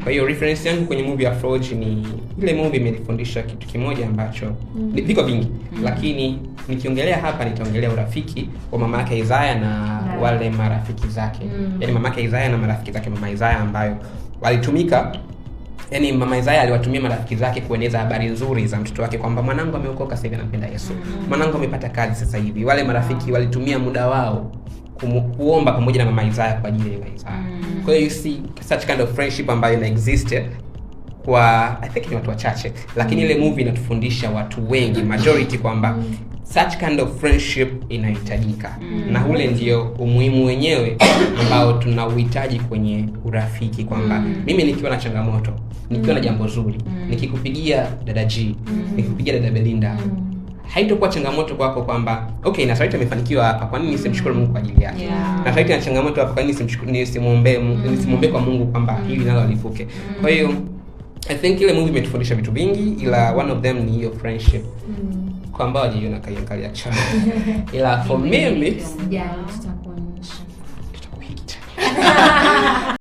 Kwa hiyo reference yangu kwenye movie ya Forge ni ile movie imenifundisha kitu kimoja ambacho viko vingi, lakini nikiongelea hapa nitaongelea urafiki wa mama yake Isaiah na wale marafiki zake. Yaani mama yake Isaiah na marafiki zake mama Isaiah ambayo walitumika, yani mama Isaiah aliwatumia marafiki zake kueneza habari nzuri za mtoto wake kwamba mwanangu ameokoka sasa hivi anampenda Yesu. Mwanangu amepata kazi sasa hivi. Wale marafiki walitumia muda wao kuomba pamoja na mama Isaiah kwa ajili ya Isaiah. Kwa hiyo you see such kind of friendship ambayo ina exist kwa I think ni watu wachache, lakini ile movie inatufundisha watu wengi, majority, kwamba such kind of friendship inahitajika. Na ule ndio umuhimu wenyewe ambao tunauhitaji kwenye urafiki, kwamba mimi nikiwa na changamoto, nikiwa na jambo zuri, nikikupigia dada G, nikikupigia dada Belinda, haitakuwa changamoto kwako kwamba okay, na Sarita amefanikiwa hapa, kwa nini nisimshukuru Mungu kwa ajili yake? Na Sarita ana changamoto hapa, kwa nini nisimwombee kwa Mungu kwamba hili nalo alivuke? Kwa hiyo I think ile movie imetufundisha vitu vingi, ila one of them ni hiyo friendship. Kwa ambao wajiona kali actually. Ila for mimi tutakuonyesha. tutakuhita.